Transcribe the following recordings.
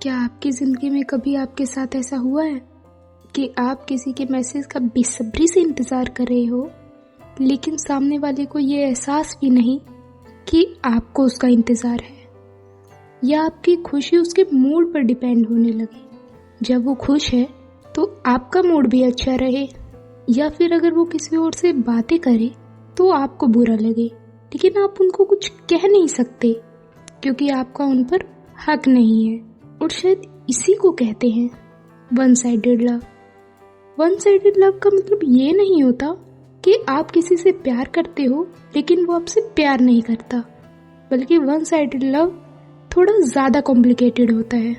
क्या आपकी ज़िंदगी में कभी आपके साथ ऐसा हुआ है कि आप किसी के मैसेज का बेसब्री से इंतज़ार कर रहे हो, लेकिन सामने वाले को ये एहसास भी नहीं कि आपको उसका इंतज़ार है, या आपकी खुशी उसके मूड पर डिपेंड होने लगे। जब वो खुश है तो आपका मूड भी अच्छा रहे, या फिर अगर वो किसी और से बातें करे तो आपको बुरा लगे, लेकिन आप उनको कुछ कह नहीं सकते क्योंकि आपका उन पर हक नहीं है। और शायद इसी को कहते हैं one sided love. One sided love का मतलब ये नहीं होता कि आप किसी से प्यार करते हो लेकिन वो आपसे प्यार नहीं करता, बल्कि वन साइडेड लव थोड़ा ज़्यादा कॉम्प्लिकेटेड होता है।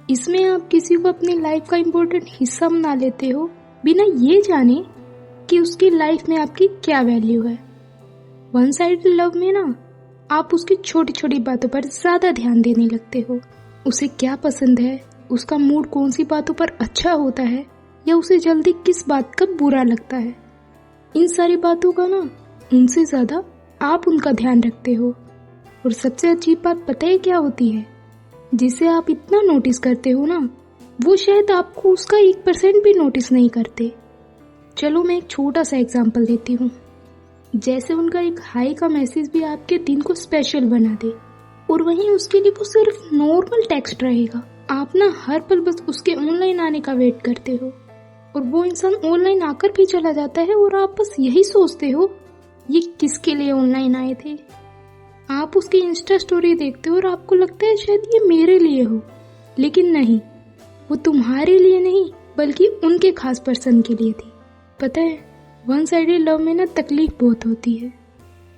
इसमें आप किसी को अपनी लाइफ का इम्पोर्टेंट हिस्सा बना लेते हो बिना ये जाने कि उसकी लाइफ में आपकी क्या वैल्यू है। वन साइडेड लव में ना आप उसकी छोटी छोटी बातों पर ज़्यादा ध्यान देने लगते हो। उसे क्या पसंद है, उसका मूड कौन सी बातों पर अच्छा होता है, या उसे जल्दी किस बात का बुरा लगता है, इन सारी बातों का ना उनसे ज़्यादा आप उनका ध्यान रखते हो। और सबसे अजीब बात पता है क्या होती है? जिसे आप इतना नोटिस करते हो ना, वो शायद आपको उसका 1% भी नोटिस नहीं करते। चलो मैं एक छोटा सा एग्जाम्पल देती हूँ। जैसे उनका एक हाई का मैसेज भी आपके दिन को स्पेशल बना दे, और वहीं उसके लिए वो सिर्फ नॉर्मल टेक्स्ट रहेगा। आप ना हर पल बस उसके ऑनलाइन आने का वेट करते हो, और वो इंसान ऑनलाइन आकर भी चला जाता है और आप बस यही सोचते हो ये किसके लिए ऑनलाइन आए थे। आप उसकी इंस्टा स्टोरी देखते हो और आपको लगता है शायद ये मेरे लिए हो, लेकिन नहीं, वो तुम्हारे लिए नहीं बल्कि उनके खास पर्सन के लिए थी। पता है, वन साइडेड लव में ना तकलीफ बहुत होती है,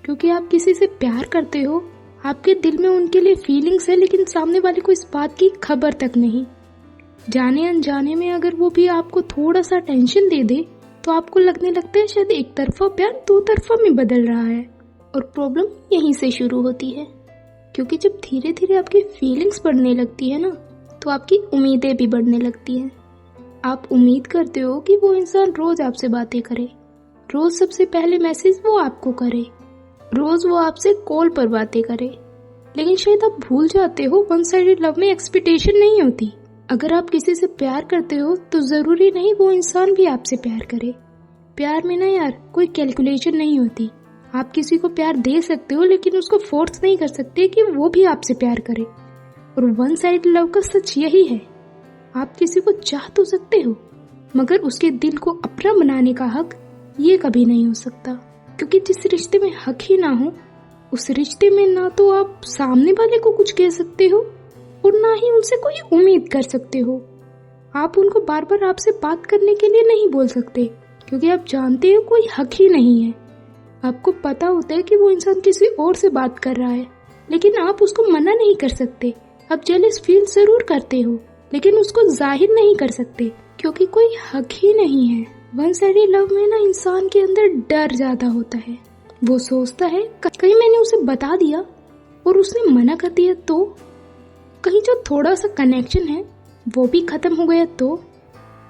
क्योंकि आप किसी से प्यार करते हो, आपके दिल में उनके लिए फीलिंग्स है, लेकिन सामने वाले को इस बात की खबर तक नहीं। जाने अनजाने में अगर वो भी आपको थोड़ा सा टेंशन दे दे तो आपको लगने लगता है शायद एक तरफा प्यार दो तरफा में बदल रहा है। और प्रॉब्लम यहीं से शुरू होती है, क्योंकि जब धीरे धीरे आपकी फीलिंग्स बढ़ने लगती है ना, तो आपकी उम्मीदें भी बढ़ने लगती हैं। आप उम्मीद करते हो कि वो इंसान रोज आपसे बातें करे, रोज सबसे पहले मैसेज वो आपको करे, रोज वो आपसे कॉल पर बातें करे। लेकिन शायद आप भूल जाते हो वन साइडेड लव में एक्सपेक्टेशन नहीं होती। अगर आप किसी से प्यार करते हो तो जरूरी नहीं वो इंसान भी आपसे प्यार करे। प्यार में ना यार कोई कैलकुलेशन नहीं होती। आप किसी को प्यार दे सकते हो, लेकिन उसको फोर्स नहीं कर सकते कि वो भी आपसे प्यार करे। और वन साइडेड लव का सच यही है, आप किसी को चाह तो सकते हो, मगर उसके दिल को अपना बनाने का हक ये कभी नहीं हो सकता। क्योंकि जिस रिश्ते में हक ही ना हो, उस रिश्ते में ना तो आप सामने वाले को कुछ कह सकते हो और ना ही उनसे कोई उम्मीद कर सकते हो। आप उनको बार बार आपसे बात करने के लिए नहीं बोल सकते, क्योंकि आप जानते हो कोई हक ही नहीं है। आपको पता होता है कि वो इंसान किसी और से बात कर रहा है, लेकिन आप उसको मना नहीं कर सकते। आप जेलस फील जरूर करते हो, लेकिन उसको जाहिर नहीं कर सकते, क्योंकि कोई हक ही नहीं है। वन साइडेड लव में ना इंसान के अंदर डर ज्यादा होता है। वो सोचता है कहीं मैंने उसे बता दिया और उसने मना कर दिया तो, कहीं जो थोड़ा सा कनेक्शन है वो भी खत्म हो गया तो।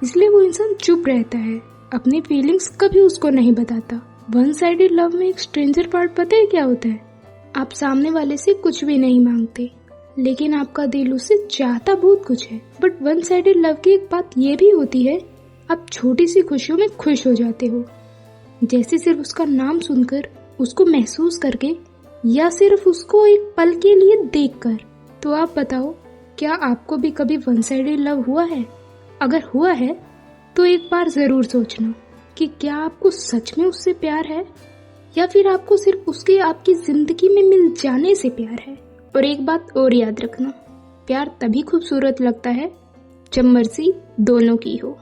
इसलिए वो इंसान चुप रहता है, अपनी फीलिंग्स कभी उसको नहीं बताता। वन साइडेड लव में एक स्ट्रेंजर पार्ट पता है क्या होता है? आप सामने वाले से कुछ भी नहीं मांगते, लेकिन आपका दिल उससे चाहता बहुत कुछ है। बट वन साइडेड लव की एक बात ये भी होती है, आप छोटी सी खुशियों में खुश हो जाते हो, जैसे सिर्फ उसका नाम सुनकर, उसको महसूस करके, या सिर्फ उसको एक पल के लिए देखकर। तो आप बताओ, क्या आपको भी कभी वन साइडेड लव हुआ है? अगर हुआ है तो एक बार जरूर सोचना कि क्या आपको सच में उससे प्यार है, या फिर आपको सिर्फ उसके आपकी जिंदगी में मिल जाने से प्यार है। और एक बात और याद रखना, प्यार तभी खूबसूरत लगता है जब मर्जी दोनों की हो।